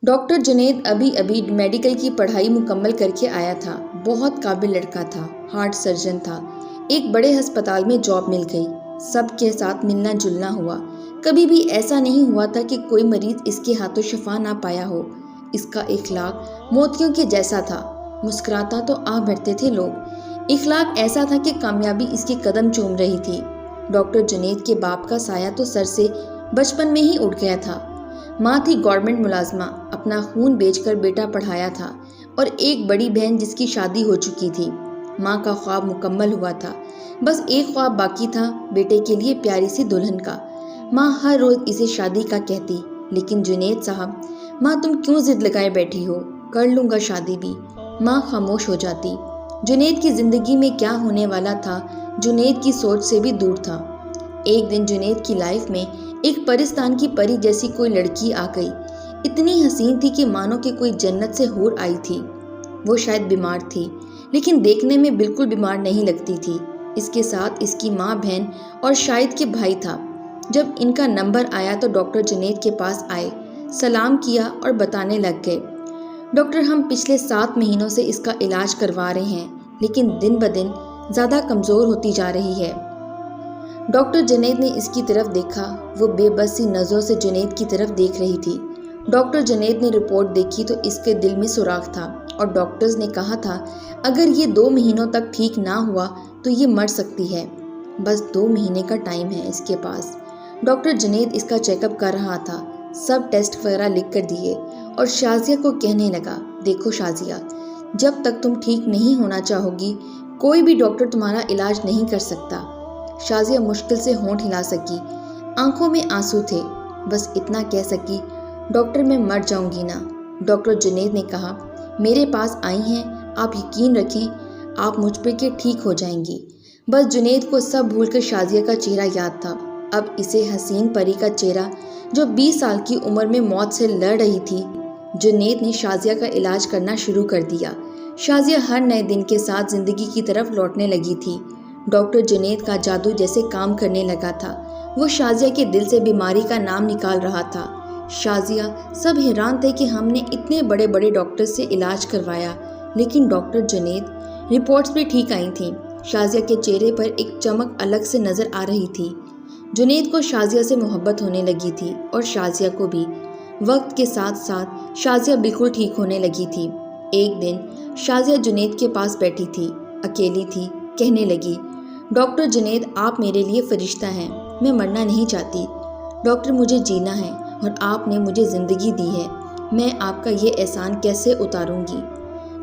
Doctor Junaid ابھی ابھی medical کی پڑھائی مکمل کر کے آیا تھا۔ بہت قابل لڑکا تھا، ہارٹ سرجن تھا۔ ایک بڑے ہسپتال میں جاب مل گئی، سب کے ساتھ ملنا جلنا ہوا۔ کبھی بھی ایسا نہیں ہوا تھا کہ کوئی مریض اس کے ہاتھوں شفا نہ پایا ہو۔ اس کا اخلاق موتیوں کے جیسا تھا، مسکراتا تو آہ بھرتے تھے لوگ۔ اخلاق ایسا تھا کہ کامیابی اس کے قدم چوم رہی تھی۔ ڈاکٹر جنید کے باپ کا سایہ تو سر سے بچپن میں ہی اٹھ گیا تھا۔ ماں تھی گورنمنٹ ملازمہ، اپنا خون بیچ کر بیٹا پڑھایا تھا، اور ایک بڑی بہن جس کی شادی ہو چکی تھی۔ ماں کا خواب مکمل ہوا تھا، بس ایک خواب باقی تھا، بیٹے کے لیے پیاری سی دلہن کا۔ ماں ہر روز اسے شادی کا کہتی، لیکن جنید صاحب، ماں تم کیوں ضد لگائے بیٹھی ہو، کر لوں گا شادی بھی۔ ماں خاموش ہو جاتی۔ جنید کی زندگی میں کیا ہونے والا تھا، جنید کی سوچ سے بھی دور تھا۔ ایک دن جنید کی لائف میں ایک پرستان کی پری جیسی کوئی لڑکی آ گئی۔ اتنی حسین تھی کہ مانو کہ کوئی جنت سے حور آئی تھی۔ وہ شاید بیمار تھی، لیکن دیکھنے میں بالکل بیمار نہیں لگتی تھی۔ اس کے ساتھ اس کی ماں، بہن اور شاید کہ بھائی تھا۔ جب ان کا نمبر آیا تو ڈاکٹر جنید کے پاس آئے، سلام کیا اور بتانے لگ گئے، ڈاکٹر ہم پچھلے 7 مہینوں سے اس کا علاج کروا رہے ہیں، لیکن دن بدن زیادہ کمزور ہوتی جا رہی ہے۔ ڈاکٹر جنید نے اس کی طرف دیکھا، وہ بے بس سی نظروں سے جنید کی طرف دیکھ رہی تھی۔ ڈاکٹر جنید نے رپورٹ دیکھی تو اس کے دل میں سوراخ تھا، اور ڈاکٹرز نے کہا تھا اگر یہ 2 مہینوں تک ٹھیک نہ ہوا تو یہ مر سکتی ہے۔ بس 2 مہینے کا ٹائم ہے اس کے پاس۔ ڈاکٹر جنید اس کا چیک اپ کر رہا تھا، سب ٹیسٹ وغیرہ لکھ کر دیے، اور شازیہ کو کہنے لگا، دیکھو شازیہ، جب تک تم ٹھیک نہیں ہونا چاہو گی کوئی بھی ڈاکٹر تمہارا علاج نہیں کر سکتا۔ شازیہ مشکل سے ہونٹ ہلا سکی، آنکھوں میں آنسو تھے، بس اتنا کہہ سکی، ڈاکٹر میں مر جاؤں گی نا۔ ڈاکٹر جنید نے کہا، میرے پاس آئی ہیں، آپ یقین رکھیں آپ مجھ پہ کہ ٹھیک ہو جائیں گی۔ بس جنید کو سب بھول کر شازیہ کا چہرہ یاد تھا۔ اب اسے حسین پری کا چہرہ جو 20 سال کی عمر میں موت سے لڑ رہی تھی۔ جنید نے شازیہ کا علاج کرنا شروع کر دیا۔ شازیہ ہر نئے دن کے ساتھ زندگی کی طرف لوٹنے لگی تھی۔ ڈاکٹر جنید کا جادو جیسے کام کرنے لگا تھا۔ وہ شازیہ کے دل سے بیماری کا نام نکال رہا تھا۔ شازیہ، سب حیران تھے کہ ہم نے اتنے بڑے بڑے ڈاکٹر سے علاج کروایا، لیکن ڈاکٹر جنید، رپورٹس بھی ٹھیک آئی تھیں۔ شازیہ کے چہرے پر ایک چمک الگ سے نظر آ رہی تھی۔ جنید کو شازیہ سے محبت ہونے لگی تھی، اور شازیہ کو بھی۔ وقت کے ساتھ ساتھ شازیہ بالکل ٹھیک ہونے لگی تھی۔ ایک دن شازیہ جنید کے پاس بیٹھی تھی، اکیلی تھی، کہنے لگی، ڈاکٹر جنید آپ میرے لیے فرشتہ ہیں، میں مرنا نہیں چاہتی۔ ڈاکٹر مجھے جینا ہے، اور آپ نے مجھے زندگی دی ہے، میں آپ کا یہ احسان کیسے اتاروں گی؟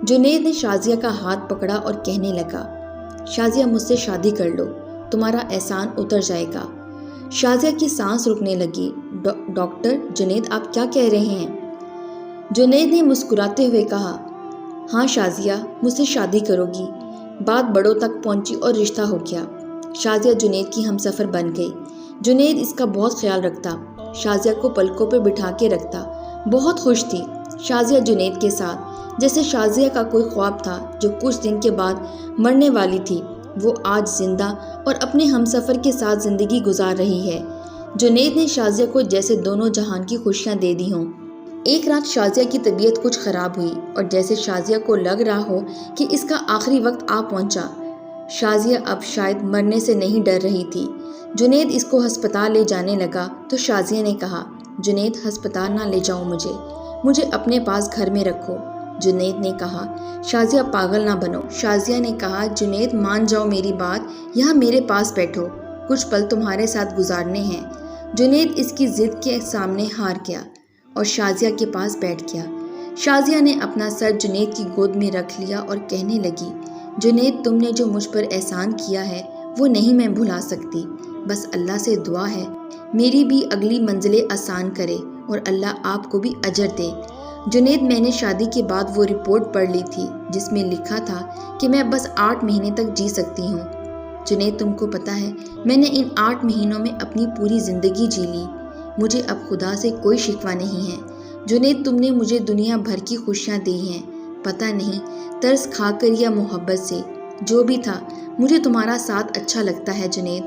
جنید نے شازیہ کا ہاتھ پکڑا اور کہنے لگا، شازیہ مجھ سے شادی کر لو، تمہارا احسان اتر جائے گا۔ شازیہ کی سانس رکنے لگی۔ ڈاکٹر جنید آپ کیا کہہ رہے ہیں؟ جنید نے مسکراتے ہوئے کہا، ہاں شازیہ، مجھ سے شادی کرو گی۔ بات بڑوں تک پہنچی اور رشتہ ہو گیا۔ شازیہ جنید کی ہمسفر بن گئی۔ جنید اس کا بہت خیال رکھتا، شازیہ کو پلکوں پہ بٹھا کے رکھتا۔ بہت خوش تھی شازیہ جنید کے ساتھ، جیسے شازیہ کا کوئی خواب تھا جو کچھ دن کے بعد مرنے والی تھی، وہ آج زندہ اور اپنے ہمسفر کے ساتھ زندگی گزار رہی ہے۔ جنید نے شازیہ کو جیسے دونوں جہان کی خوشیاں دے دی ہوں۔ ایک رات شازیہ کی طبیعت کچھ خراب ہوئی، اور جیسے شازیہ کو لگ رہا ہو کہ اس کا آخری وقت آ پہنچا۔ شازیہ اب شاید مرنے سے نہیں ڈر رہی تھی۔ جنید اس کو ہسپتال لے جانے لگا تو شازیہ نے کہا، جنید ہسپتال نہ لے جاؤ مجھے اپنے پاس گھر میں رکھو۔ جنید نے کہا، شازیہ پاگل نہ بنو۔ شازیہ نے کہا، جنید مان جاؤ میری بات، یہاں میرے پاس بیٹھو، کچھ پل تمہارے ساتھ گزارنے ہیں۔ جنید اس کی ضد کے سامنے ہار گیا اور شازیہ کے پاس بیٹھ گیا۔ شازیہ نے اپنا سر جنید کی گود میں رکھ لیا اور کہنے لگی، جنید تم نے جو مجھ پر احسان کیا ہے وہ نہیں میں بھلا سکتی، بس اللہ سے دعا ہے میری بھی اگلی منزلیں آسان کرے اور اللہ آپ کو بھی اجر دے۔ جنید میں نے شادی کے بعد وہ رپورٹ پڑھ لی تھی جس میں لکھا تھا کہ میں بس 8 مہینے تک جی سکتی ہوں۔ جنید تم کو پتہ ہے میں نے ان 8 مہینوں میں اپنی پوری زندگی جی لی، مجھے اب خدا سے کوئی شکوہ نہیں ہے۔ جنید تم نے مجھے دنیا بھر کی خوشیاں دی ہیں، پتہ نہیں ترس کھا کر یا محبت سے، جو بھی تھا مجھے تمہارا ساتھ اچھا لگتا ہے جنید۔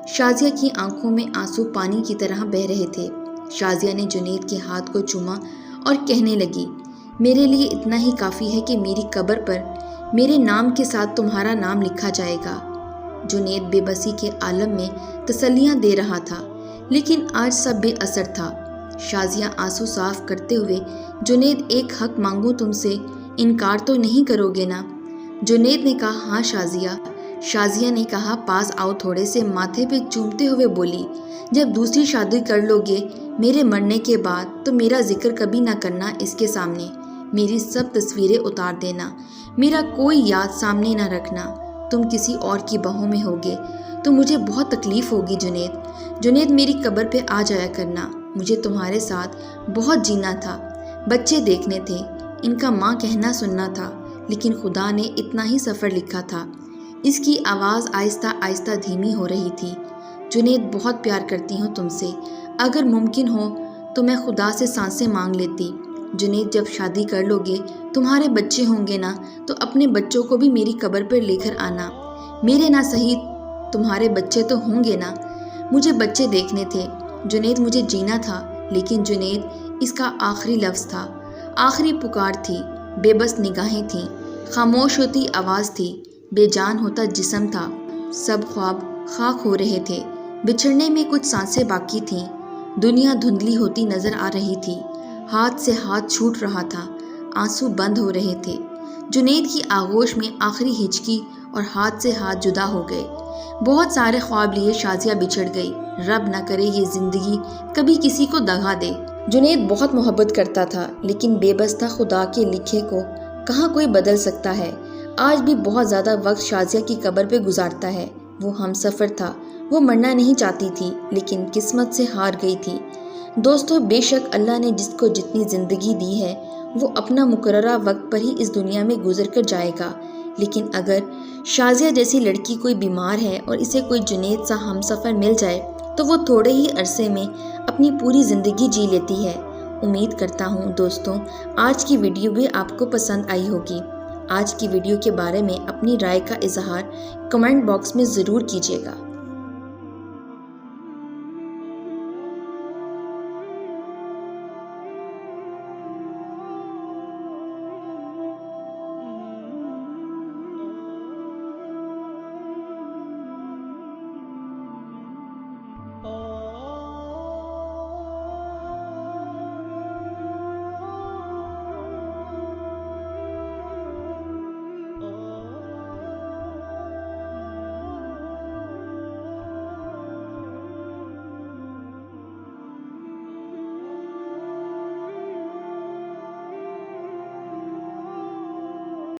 شازیہ کی آنکھوں میں آنسو پانی کی طرح بہہ رہے تھے۔ شازیہ نے جنید کے ہاتھ کو چوما اور کہنے لگی، میرے لیے اتنا ہی کافی ہے کہ میری قبر پر میرے نام کے ساتھ تمہارا نام لکھا جائے گا۔ جنید بے بسی کے عالم میں تسلیاں دے رہا تھا، لیکن آج سب بے اثر تھا۔ شازیہ آنسو صاف کرتے ہوئے، جنید ایک حق مانگوں تم سے، انکار تو نہیں کرو گے نا؟ جنید نے کہا، ہاں شازیہ۔ شازیہ نے کہا، پاس آؤ تھوڑے سے، ماتھے پہ چومتے ہوئے بولی، جب دوسری شادی کر لو گے میرے مرنے کے بعد تو میرا ذکر کبھی نہ کرنا اس کے سامنے، میری سب تصویریں اتار دینا، میرا کوئی یاد سامنے نہ رکھنا۔ تم کسی اور کی بہو میں ہوگے تو مجھے بہت تکلیف ہوگی جنید میری قبر پہ آ جایا کرنا، مجھے تمہارے ساتھ بہت جینا تھا، بچے دیکھنے تھے، ان کا ماں کہنا سننا تھا، لیکن خدا نے اتنا ہی سفر لکھا تھا۔ اس کی آواز آہستہ آہستہ دھیمی ہو رہی تھی۔ جنید بہت پیار کرتی ہوں تم سے، اگر ممکن ہو تو میں خدا سے سانسیں مانگ لیتی۔ جنید جب شادی کر لو گے تمہارے بچے ہوں گے نا، تو اپنے بچوں کو بھی میری قبر پر لے کر آنا، میرے نہ صحیح تمہارے بچے تو ہوں گے نا؟ مجھے بچے دیکھنے تھے جنید، مجھے جینا تھا، لیکن جنید اس کا آخری لفظ تھا، آخری پکار تھی، بے بس نگاہیں تھیں، خاموش ہوتی آواز تھی، بے جان ہوتا جسم تھا، سب خواب خاک ہو رہے تھے، بچھڑنے میں کچھ سانسیں باقی تھیں، دنیا دھندلی ہوتی نظر آ رہی تھی، ہاتھ سے ہاتھ چھوٹ رہا تھا، آنسو بند ہو رہے تھے۔ جنید کی آغوش میں آخری ہچکی اور ہاتھ سے ہاتھ جدا ہو گئے۔ بہت سارے خواب لیے شازیہ بچھڑ گئی، رب نہ کرے یہ زندگی کبھی کسی کو دغا دے۔ جنید بہت محبت کرتا تھا، لیکن بے بس تھا، خدا کے لکھے کو کہاں کوئی بدل سکتا ہے۔ آج بھی بہت زیادہ وقت شازیہ کی قبر پہ گزارتا ہے۔ وہ ہم سفر تھا، وہ مرنا نہیں چاہتی تھی، لیکن قسمت سے ہار گئی تھی۔ دوستو، بے شک اللہ نے جس کو جتنی زندگی دی ہے وہ اپنا مقررہ وقت پر ہی اس دنیا میں گزر کر جائے گا، لیکن اگر شازیہ جیسی لڑکی کوئی بیمار ہے اور اسے کوئی جنید سا ہم سفر مل جائے تو وہ تھوڑے ہی عرصے میں اپنی پوری زندگی جی لیتی ہے۔ امید کرتا ہوں دوستوں آج کی ویڈیو بھی آپ کو پسند آئی ہوگی۔ آج کی ویڈیو کے بارے میں اپنی رائے کا اظہار کمنٹ باکس میں ضرور کیجیے گا۔